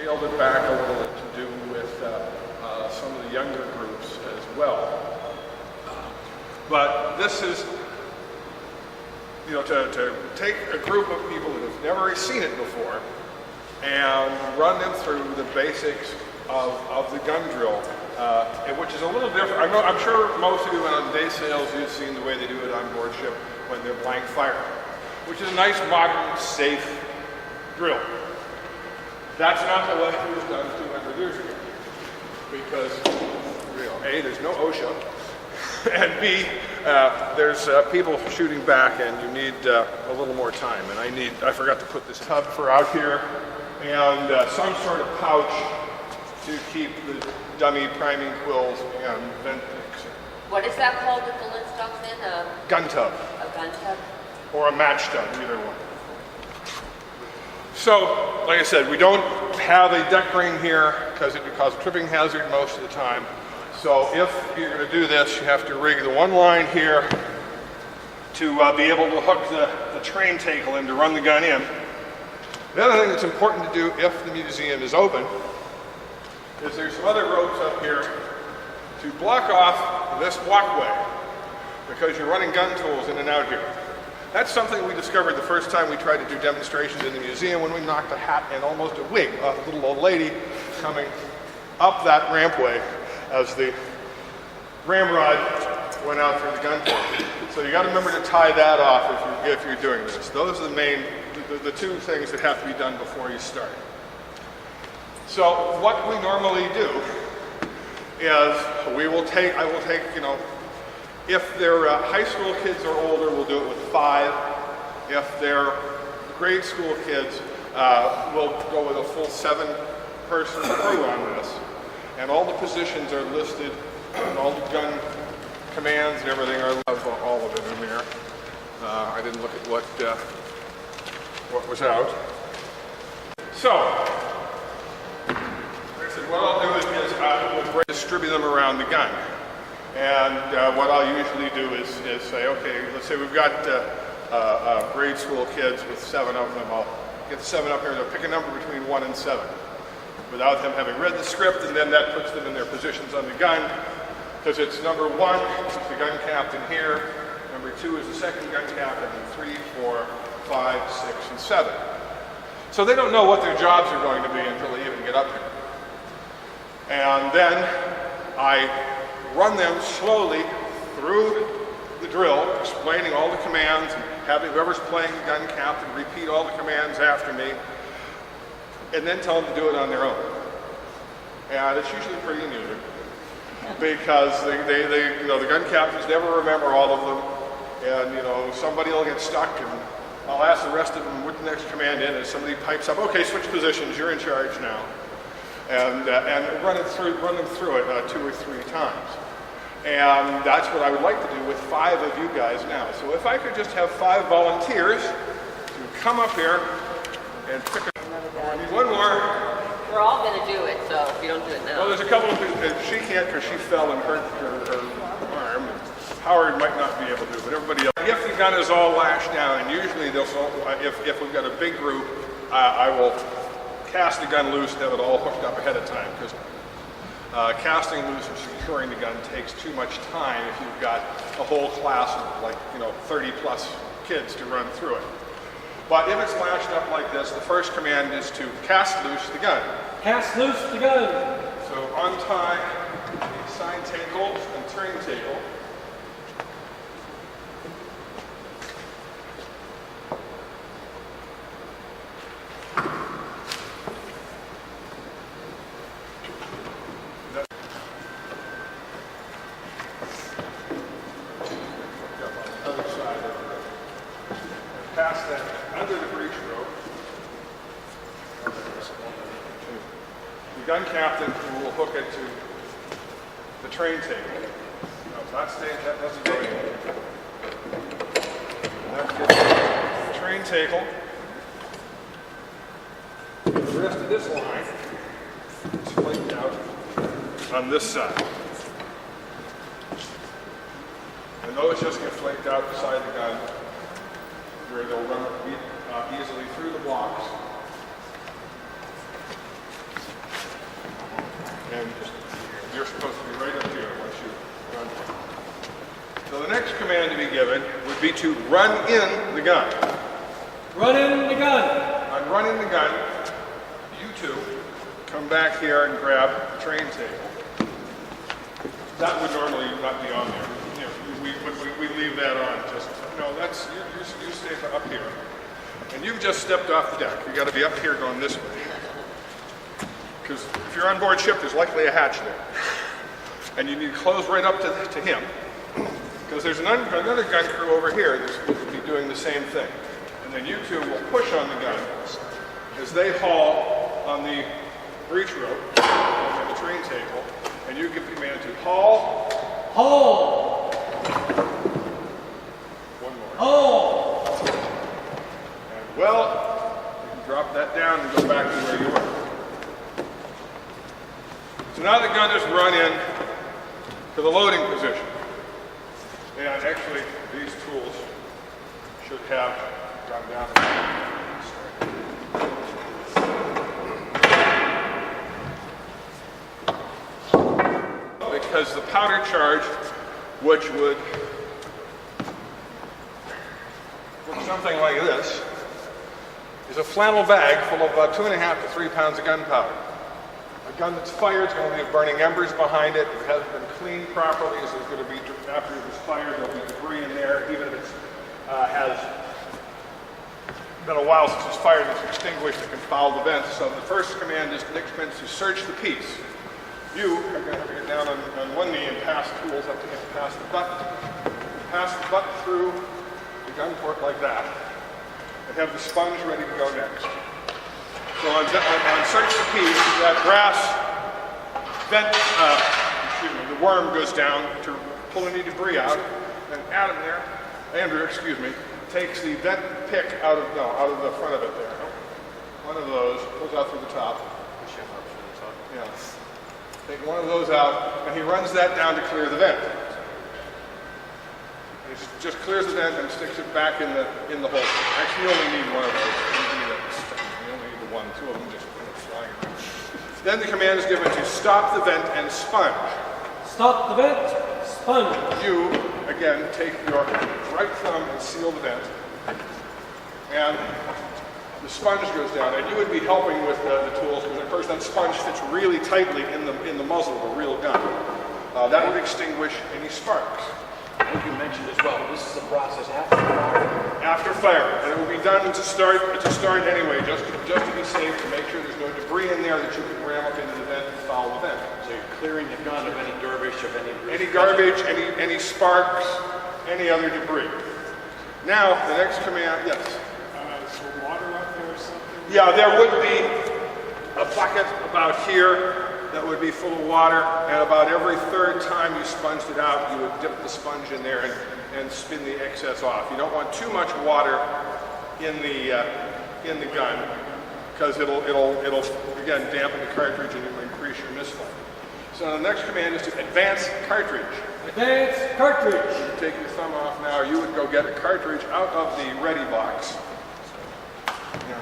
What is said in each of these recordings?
scaled it back a little to do with some of the younger groups as well. But this is, you know, to take a group of people that have never seen it before and run them through the basics of the gun drill, which is a little different. I'm sure most of you on day sales, you've seen the way they do it on board ship when they're blank fire, which is a nice, modern, safe drill. That's not the way it was done 200 years ago, because A, there's no OSHA, and B, there's people shooting back, and you need a little more time. And I forgot to put this tub for out here, and some sort of pouch to keep the dummy priming quills and vent picks. What is that called that the lid stuck's in? A gun tub. A gun tub? Or a match tub, either one. So, like I said, we don't have a deck ring here because it would cause a tripping hazard most of the time. So if you're going to do this, you have to rig the one line here to be able to hook the train tackle in to run the gun in. The other thing that's important to do if the museum is open is there's some other ropes up here to block off this walkway because you're running gun tools in and out here. That's something we discovered the first time we tried to do demonstrations in the museum when we knocked a hat and almost a wig off a little old lady coming up that rampway as the ramrod went out through the gun tool. So you got to remember to tie that off if you're doing this. Those are the two things that have to be done before you start. So what we normally do is I will take, you know, if they're high school kids or older, we'll do it with 5. If they're grade school kids, we'll go with a full 7-person crew on this. And all the positions are listed, and all the gun commands and everything are all of it in there. I didn't look at what was out. So, like I said, what I'll do is we'll distribute them around the gun. And what I'll usually do is say, okay, let's say we've got grade school kids with 7 of them. I'll get the 7 up here and I'll pick a number between 1 and 7 without them having read the script, and then that puts them in their positions on the gun, because it's number 1 is the gun captain here, number 2 is the second gun captain, and 3, 4, 5, 6, and 7. So they don't know what their jobs are going to be until they even get up here. And then I run them slowly through the drill, explaining all the commands, and having whoever's playing the gun captain repeat all the commands after me, and then tell them to do it on their own. And it's usually pretty amusing, because they you know, the gun captains never remember all of them, and you know, somebody will get stuck, and I'll ask the rest of them what the next command is, and somebody pipes up, okay, switch positions, you're in charge now. And run them through it 2 or 3 times. And that's what I would like to do with 5 of you guys now. So if I could just have 5 volunteers to come up here and pick a... I need one more. We're all going to do it, so if you don't do it now. Well, there's a couple of things. She can't because she fell and hurt her arm. Howard might not be able to, but everybody else. If the gun is all lashed down, and usually if we've got a big group, I will cast the gun loose and have it all hooked up ahead of time, because casting loose and securing the gun takes too much time if you've got a whole class of, like, you know, 30 plus kids to run through it. But if it's lashed up like this, the first command is to cast loose the gun. Cast loose the gun. So untie the side tackle and turn tackle. Pass that under the breech rope. The gun captain will hook it to the train table. No, that doesn't go in. That gets the train table. The rest of this line is flaked out on this side. And those just get flaked out beside the gun, where they'll run easily through the blocks. And you're supposed to be right up here once you run. So the next command to be given would be to run in the gun. Run in the gun. On running the gun, you two come back here and grab the train table. That would normally not be on there. You know, we leave that on. Just that's you stay up here, and you've just stepped off the deck. You got to be up here going this way, because if you're on board ship, there's likely a hatch there, and you need to close right up to him, because there's another gun crew over here that's going to be doing the same thing, and then you two will push on the gun as they haul on the breech rope on the train table, and you give the command to haul. Haul. One more. Haul. And well, you can drop that down and go back to where you were. So now the gun is run in to the loading position. And actually, these tools should have gone down. Because the powder charge, which would look something like this, is a flannel bag full of about 2.5 to 3 pounds of gunpowder. A gun that's fired is going to be burning embers behind it. If it hasn't been cleaned properly, so there's going to be, after it was fired, there'll be debris in there, even if it has been a while since it's fired, it's extinguished, it can foul the vent. So the first command is to search the piece. You are going to get down on one knee and pass tools up to him, pass the butt through the gun port like that, and have the sponge ready to go next. So on search the piece, that brass vent, the worm goes down to pull any debris out, and Andrew, takes the vent pick out of the front of it there. One of those pulls out through the top. Yeah. Take one of those out, and he runs that down to clear the vent. He just clears the vent and sticks it back in the hole. Actually, you only need one of those. You only need the one. Two of them just flying around. Then the command is given to stop the vent and sponge. Stop the vent. Sponge. You, again, take your right thumb and seal the vent. And the sponge goes down, and you would be helping with the tools, because of course that sponge fits really tightly in the muzzle of a real gun. That would extinguish any sparks. I think you mentioned as well, this is a process after fire. After fire, and it will be done to start anyway, just to be safe, to make sure there's no debris in there that you can ram up into the vent and foul the vent. So you're clearing the gun of any garbage, any garbage, any sparks, any other debris. Now the next command, yes. Is there water up there or something? Yeah, there would be a bucket about here that would be full of water, and about every third time you sponged it out, you would dip the sponge in there and spin the excess off. You don't want too much water in the gun, because it'll again dampen the cartridge and it'll increase your misfire. So the next command is to advance cartridge. Advance cartridge. You take your thumb off now. You would go get a cartridge out of the ready box. Yeah.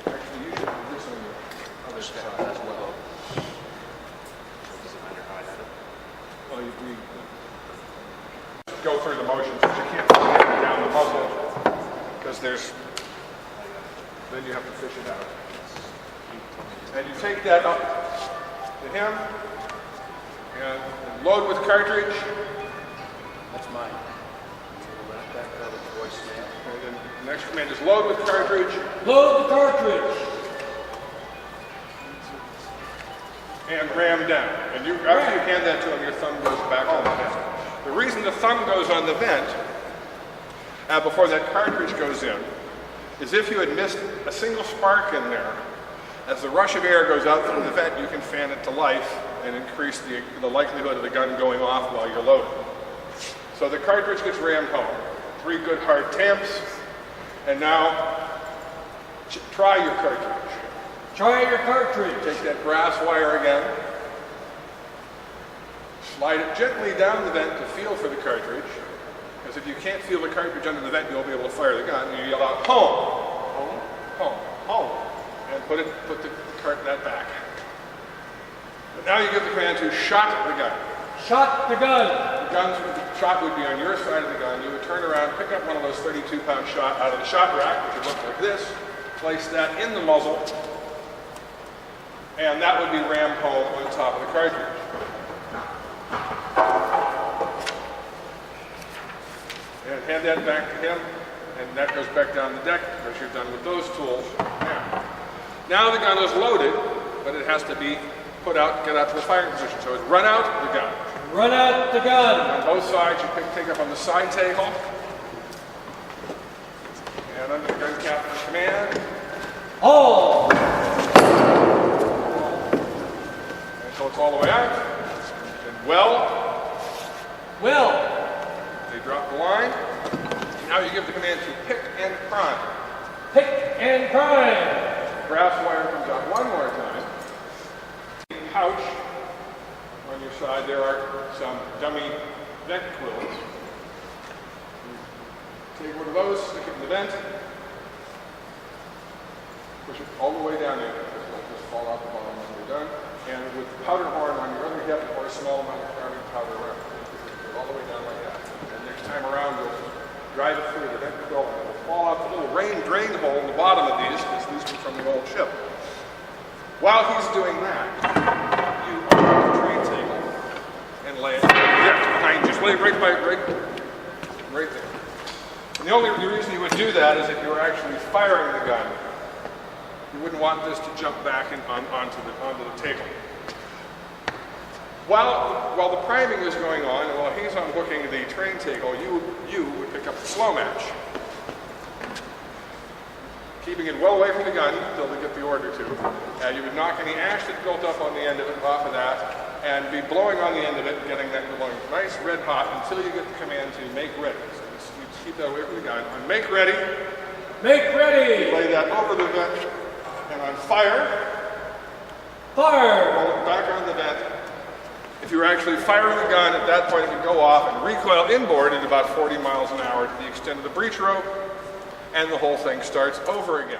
Actually, you should do this on the other side as well. Well, you go through the motions, but you can't pull it down the muzzle, because then you have to fish it out. And you take that up to him, and load with cartridge. That's mine. We'll let that go with voicemail. And then the next command is load with cartridge. Load the cartridge. And ram down. And after you hand that to him, your thumb goes back on the vent. The reason the thumb goes on the vent before that cartridge goes in is if you had missed a single spark in there, as the rush of air goes out through the vent, you can fan it to life and increase the likelihood of the gun going off while you're loading. So the cartridge gets rammed home. 3 good hard tamps. And now, try your cartridge. Try your cartridge. Take that brass wire again. Slide it gently down the vent to feel for the cartridge. Because if you can't feel the cartridge under the vent, you won't be able to fire the gun. And you yell out, home, home, home, home. And put that back. Now you give the command to shot the gun. Shot the gun. The shot would be on your side of the gun. You would turn around, pick up one of those 32-pound shot out of the shot rack, which would look like this, place that in the muzzle, and that would be rammed home on the top of the cartridge. And hand that back to him, and that goes back down the deck because you're done with those tools. Now the gun is loaded, but it has to be put out, get out to the firing position. So it's run out the gun. Run out the gun. On both sides, you take up on the side table. And under the gun captain's command. All. Until it's all the way out. And well. They drop the line. Now you give the command to pick and prime. Pick and prime. Brass wire comes out one more time. Pouch on your side, there are some dummy vent quills. Take one of those, stick it in the vent, push it all the way down in, because it'll just fall out the bottom when you're done. And with the powder horn on your other hip, or a small amount of carbon powder around, all the way down like that. And next time around, you'll drive it through the vent quill, and it'll fall out the little rain drain hole in the bottom of these, because these are from the old ship. While he's doing that, you open up the train table and lay it behind you. Just lay it right there. And the only reason you would do that is if you were actually firing the gun. You wouldn't want this to jump back onto the table. While the priming is going on, and while he's unhooking the train table, you would pick up the slow match. Keeping it well away from the gun until they get the order to. You would knock any ash that built up on the end of it off of that, and be blowing on the end of it, getting that going nice red hot until you get the command to make ready. So you keep that away from the gun. On make ready. Make ready. Lay that over the vent, and on fire. Fire. Roll it back on the vent. If you were actually firing the gun, at that point it would go off and recoil inboard at about 40 miles an hour to the extent of the breech rope, and the whole thing starts over again.